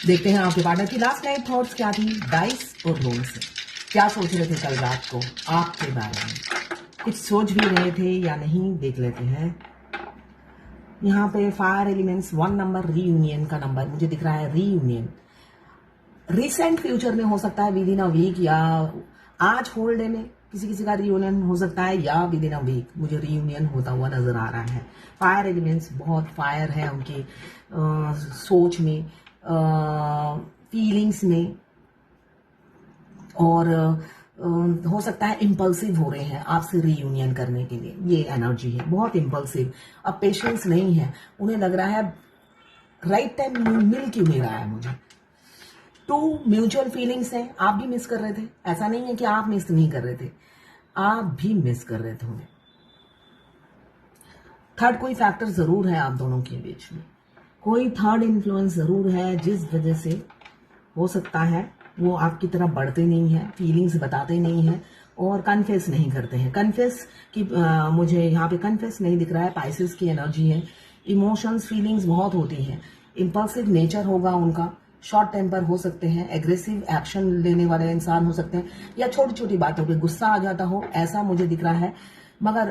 देखते हैं आपके पार्टनर की लास्ट नाइट थॉट्स क्या थी डाइस और रोल से। क्या सोच रहे थे कल रात को आपके बारे में, कुछ सोच भी रहे थे या नहीं, देख लेते हैं। यहाँ पे फायर एलिमेंट्स 1 नंबर रीयूनियन का नंबर मुझे दिख रहा है। रीयूनियन रिसेंट फ्यूचर में हो सकता है, विद इन अ वीक, या आज होल डे में किसी किसी का रीयूनियन हो सकता है, या विद इन अ वीक मुझे रीयूनियन होता हुआ नजर आ रहा है। फायर एलिमेंट्स बहुत फायर है उनकी सोच में, फीलिंग्स में, और हो सकता है इम्पल्सिव हो रहे हैं आपसे रीयूनियन करने के लिए। ये एनर्जी है बहुत इम्पल्सिव। अब पेशेंस नहीं है, उन्हें लग रहा है राइट टाइम मिल क्यों नहीं रहा है मुझे। टू म्यूचुअल फीलिंग्स हैं, आप भी मिस कर रहे थे, ऐसा नहीं है कि आप मिस नहीं कर रहे थे, आप भी मिस कर रहे थे उन्हें। थर्ड कोई फैक्टर जरूर है आप दोनों के बीच में, कोई थर्ड इन्फ्लुएंस जरूर है जिस वजह से हो सकता है वो आपकी तरफ बढ़ते नहीं है, फीलिंग्स बताते नहीं है और कन्फेस नहीं करते हैं। कन्फेस की मुझे यहाँ पे कन्फेस नहीं दिख रहा है। पाइसेस की एनर्जी है, इमोशंस फीलिंग्स बहुत होती हैं, इम्पल्सिव नेचर होगा उनका, शॉर्ट टेम्पर हो सकते हैं, एग्रेसिव एक्शन लेने वाले इंसान हो सकते हैं, या छोटी छोटी बातों पे गुस्सा आ जाता हो, ऐसा मुझे दिख रहा है। मगर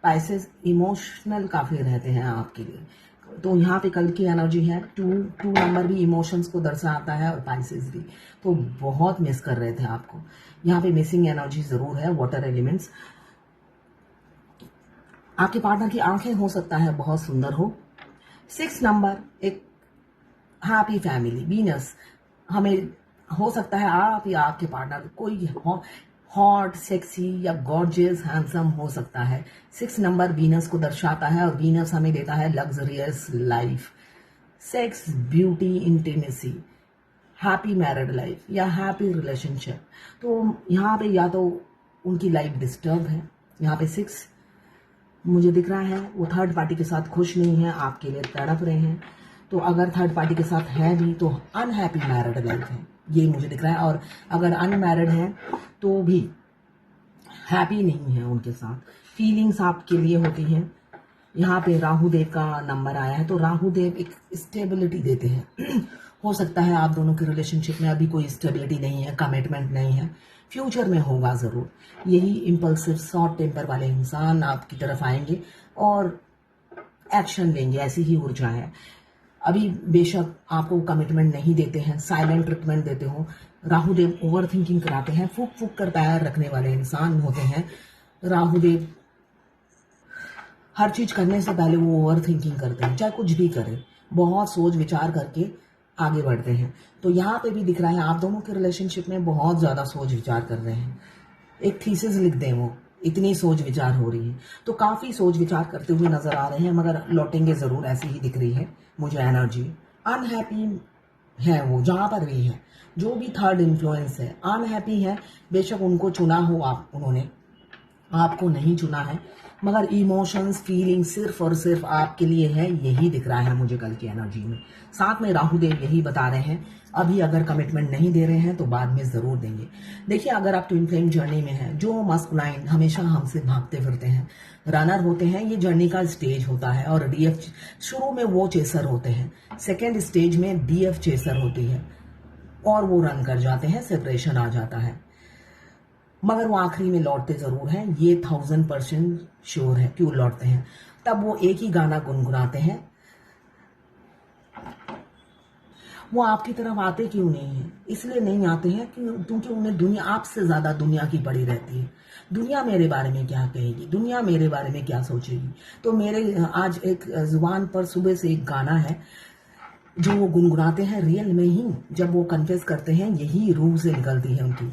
पाइसेस इमोशनल काफी रहते हैं आपके लिए। तो यहाँ पे कल की एनर्जी है, टू नंबर भी इमोशंस को दर्शाता है और पाइसेस भी, तो बहुत मिस कर रहे थे आपको। यहाँ पे मिसिंग एनर्जी जरूर है। वाटर एलिमेंट्स, आपके पार्टनर की आंखें हो सकता है बहुत सुंदर हो। 6 नंबर एक हैप्पी फैमिली, वीनस, हमें हो सकता है आप या आपके पार्टनर कोई हॉट सेक्सी या गॉर्जियस हैंडसम हो सकता है। 6 नंबर वीनस को दर्शाता है और वीनस हमें देता है luxurious life, sex, beauty, intimacy, happy married life या हैप्पी रिलेशनशिप। तो यहाँ पे या तो उनकी लाइफ डिस्टर्ब है, यहाँ पे 6 मुझे दिख रहा है, वो थर्ड पार्टी के साथ खुश नहीं है, आपके लिए तड़प रहे हैं। तो अगर थर्ड पार्टी के साथ है भी तो अनहैप्पी मैरिड लाइफ है, ये मुझे दिख रहा है। और अगर अनमैरिड है तो भी हैप्पी नहीं है उनके साथ, फीलिंग्स आपके लिए होती हैं। यहाँ पे राहु देव का नंबर आया है, तो राहु देव एक स्टेबिलिटी देते हैं। हो सकता है आप दोनों के रिलेशनशिप में अभी कोई स्टेबिलिटी नहीं है, कमिटमेंट नहीं है, फ्यूचर में होगा जरूर। यही इम्पल्सिव शॉर्ट टेम्पर वाले इंसान आपकी तरफ आएंगे और एक्शन लेंगे, ऐसी ही ऊर्जा है। अभी बेशक आपको कमिटमेंट नहीं देते हैं, साइलेंट ट्रीटमेंट देते हो, राहुदेव ओवर थिंकिंग कराते हैं, फूक फूक कर पैर रखने वाले इंसान होते हैं। राहुदेव हर चीज करने से पहले वो ओवर थिंकिंग करते हैं, चाहे कुछ भी करें, बहुत सोच विचार करके आगे बढ़ते हैं। तो यहाँ पे भी दिख रहा है आप दोनों के रिलेशनशिप में बहुत ज्यादा सोच विचार कर रहे हैं। एक थीसिस लिख दें, वो इतनी सोच विचार हो रही है, तो काफी सोच विचार करते हुए नजर आ रहे हैं, मगर लौटेंगे जरूर, ऐसी ही दिख रही है मुझे एनर्जी। अनहैप्पी है वो जहां पर भी है, जो भी थर्ड इन्फ्लुएंस है अनहैप्पी है। बेशक उनको चुना हो आप, उन्होंने आपको नहीं चुना है, मगर इमोशंस फीलिंग सिर्फ और सिर्फ आपके लिए है, यही दिख रहा है मुझे कल की एनर्जी में। साथ में राहुदेव यही बता रहे हैं, अभी अगर कमिटमेंट नहीं दे रहे हैं तो बाद में जरूर देंगे। देखिए, अगर आप ट्विन फ्लेम जर्नी में हैं, जो मस्कुलाइन हमेशा हमसे भागते फिरते हैं, रनर होते हैं, ये जर्नी का स्टेज होता है। और डीएफ शुरू में वो चेसर होते हैं, सेकेंड स्टेज में डीएफ चेसर होती है और वो रन कर जाते हैं, सेपरेशन आ जाता है, मगर वो आखिरी में लौटते जरूर हैं, ये 1000% श्योर है। क्यों लौटते हैं? तब वो एक ही गाना गुनगुनाते हैं। वो आपकी तरफ आते क्यों नहीं है? इसलिए नहीं आते हैं क्योंकि उन्हें दुनिया, आपसे ज्यादा दुनिया की पड़ी रहती है। दुनिया मेरे बारे में क्या कहेगी, दुनिया मेरे बारे में क्या सोचेगी। तो मेरे आज एक जुबान पर सुबह से एक गाना है जो वो गुनगुनाते हैं, रियल में ही जब वो कन्फेस करते हैं यही रूह से निकलती है उनकी।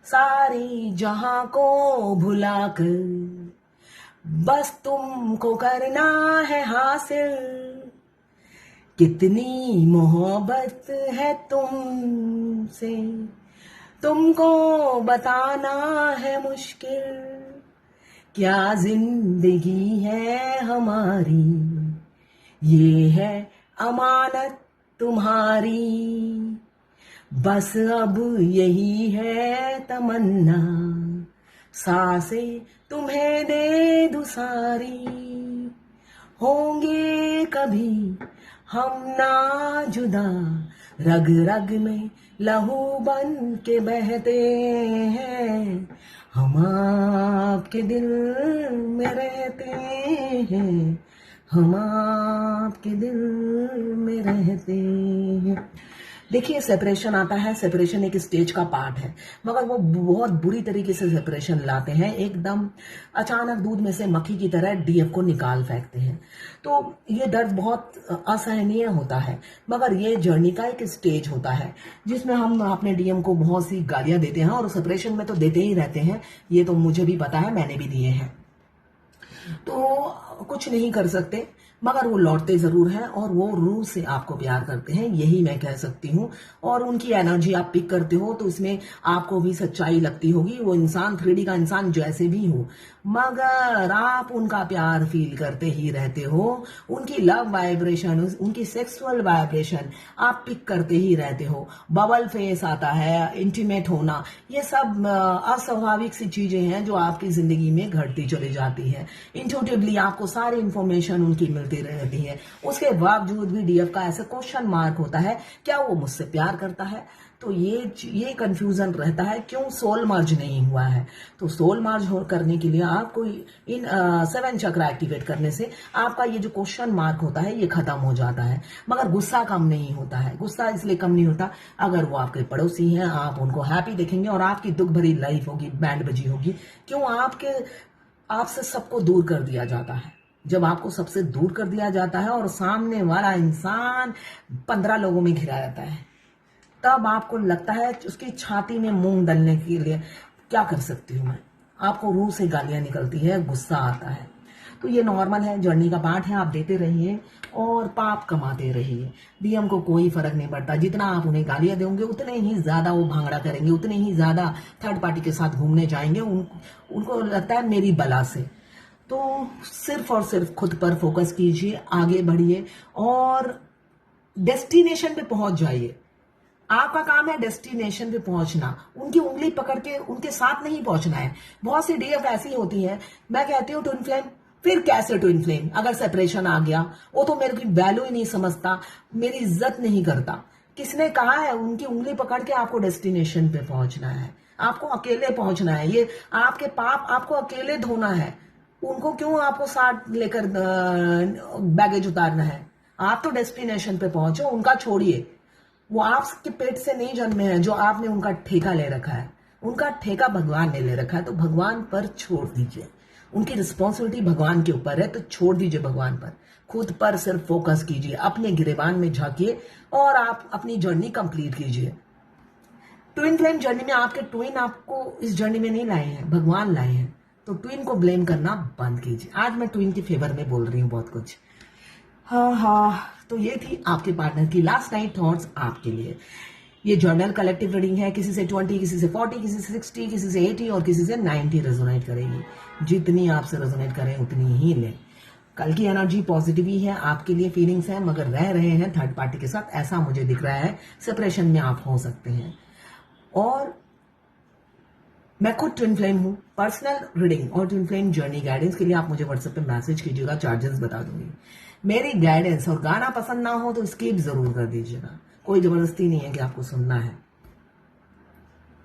सारी जहां को भुलाकर बस तुमको करना है हासिल, कितनी मोहब्बत है तुमसे, तुमको बताना है मुश्किल, क्या जिंदगी है हमारी, ये है अमानत तुम्हारी, बस अब यही है तमन्ना, सांसें तुम्हें दे दूं सारी, होंगे कभी हम ना जुदा, रग रग में लहू बन के बहते हैं, हम आपके दिल में रहते हैं, हम आपके दिल में रहते हैं। देखिए, सेपरेशन आता है, सेपरेशन एक स्टेज का पार्ट है, मगर वो बहुत बुरी तरीके से सेपरेशन लाते हैं, एकदम अचानक दूध में से मक्खी की तरह डीएफ को निकाल फेंकते हैं। तो ये दर्द बहुत असहनीय होता है, मगर ये जर्नी का एक स्टेज होता है जिसमें हम अपने डीएम को बहुत सी गालियां देते हैं, और सेपरेशन में तो देते ही रहते हैं, ये तो मुझे भी पता है, मैंने भी दिए हैं। तो कुछ नहीं कर सकते, मगर वो लौटते जरूर हैं और वो रूह से आपको प्यार करते हैं, यही मैं कह सकती हूँ। और उनकी एनर्जी आप पिक करते हो तो इसमें आपको भी सच्चाई लगती होगी। वो इंसान 3D का इंसान जैसे भी हो, मगर आप उनका प्यार फील करते ही रहते हो, उनकी लव वाइब्रेशन, उनकी सेक्सुअल वाइब्रेशन आप पिक करते ही रहते हो। बबल फेस आता है, इंटीमेट होना, ये सब अस्वाभाविक सी चीजें हैं जो आपकी जिंदगी में घटती चली जाती है। इंट्यूटिवली आपको सारी इंफॉर्मेशन उनकी मिलती रहती है, उसके बावजूद भी डीएफ का ऐसा क्वेश्चन मार्क होता है, क्या वो मुझसे प्यार करता है? तो ये कंफ्यूजन रहता है, क्यों सोल मर्ज नहीं हुआ है। तो सोल मर्ज करने के लिए आपको इन 7 चक्र एक्टिवेट करने से आपका ये जो क्वेश्चन मार्क होता है ये खत्म हो जाता है। मगर गुस्सा कम नहीं होता है। गुस्सा इसलिए कम नहीं होता, अगर वो आपके पड़ोसी हैं, आप उनको हैप्पी देखेंगे और आपकी दुख भरी लाइफ होगी, बैंड बजी होगी। क्यों? आपसे सबको दूर कर दिया जाता है। जब आपको सबसे दूर कर दिया जाता है और सामने वाला इंसान 15 लोगों में घिरा रहता है, तब आपको लगता है उसकी छाती में मूंग डालने के लिए क्या कर सकती हूं मैं। आपको रूह से गालियां निकलती है, गुस्सा आता है। तो ये नॉर्मल है, जर्नी का पार्ट है। आप देते रहिए और पाप कमाते रहिए। डीएम को कोई फर्क नहीं पड़ता, जितना आप उन्हें गालियां देंगे उतने ही ज्यादा वो भांगड़ा करेंगे, उतने ही ज्यादा थर्ड पार्टी के साथ घूमने जाएंगे। उनको लगता है मेरी बला से। तो सिर्फ और सिर्फ खुद पर फोकस कीजिए, आगे बढ़िए और डेस्टिनेशन पे पहुंच जाइए। आपका काम है डेस्टिनेशन पे पहुंचना, उनकी उंगली पकड़ के उनके साथ नहीं पहुंचना है। बहुत सी डीएफ ऐसी होती है, मैं कहती हूँ ट्विन फ्लेम, फिर कैसे ट्विन फ्लेम? अगर सेपरेशन आ गया, वो तो मेरे की वैल्यू ही नहीं समझता, मेरी इज्जत नहीं करता। किसने कहा है उनकी उंगली पकड़ के आपको डेस्टिनेशन पे पहुंचना है? आपको अकेले पहुंचना है। ये आपके पाप आपको अकेले धोना है। उनको क्यों आपको साथ लेकर बैगेज उतारना है? आप तो डेस्टिनेशन पे पहुंचो, उनका छोड़िए। वो आपके पेट से नहीं जन्मे हैं जो आपने उनका ठेका ले रखा है। उनका ठेका भगवान ने ले रखा है, तो भगवान पर छोड़ दीजिए। उनकी रिस्पॉन्सिबिलिटी भगवान के ऊपर है, तो छोड़ दीजिए भगवान पर। खुद पर सिर्फ फोकस कीजिए, अपने गिरेबान में झांकिए और आप अपनी जर्नी कंप्लीट कीजिए। ट्विन फ्लेम जर्नी में आपके ट्विन आपको इस जर्नी में नहीं लाए हैं, भगवान लाए हैं। तो ट्विन को ब्लेम करना बंद कीजिए। आज मैं ट्विन के फेवर में बोल रही हूँ बहुत कुछ। हाँ, तो ये थी आपके पार्टनर की लास्ट नाइट थॉट्स आपके लिए। ये जर्नल कलेक्टिव रीडिंग है, किसी से 20, किसी से 40, किसी से 60, किसी से 80 और किसी से 90 रेजोनेट करेगी। जितनी आपसे रेजोनेट करें उतनी ही लें। कल की एनर्जी पॉजिटिव ही है, आपके लिए फीलिंग्स है, मगर रह रहे हैं थर्ड पार्टी के साथ, ऐसा मुझे दिख रहा है। सेपरेशन में आप हो सकते हैं। और मैं खुद ट्विन फ्लेम हूँ। पर्सनल रीडिंग और ट्विन फ्लेम जर्नी गाइडेंस के लिए आप मुझे व्हाट्सएप पे मैसेज कीजिएगा, चार्जेस बता दूंगी। मेरी गाइडेंस और गाना पसंद ना हो तो स्किप जरूर कर दीजिएगा, कोई जबरदस्ती नहीं है कि आपको सुनना है।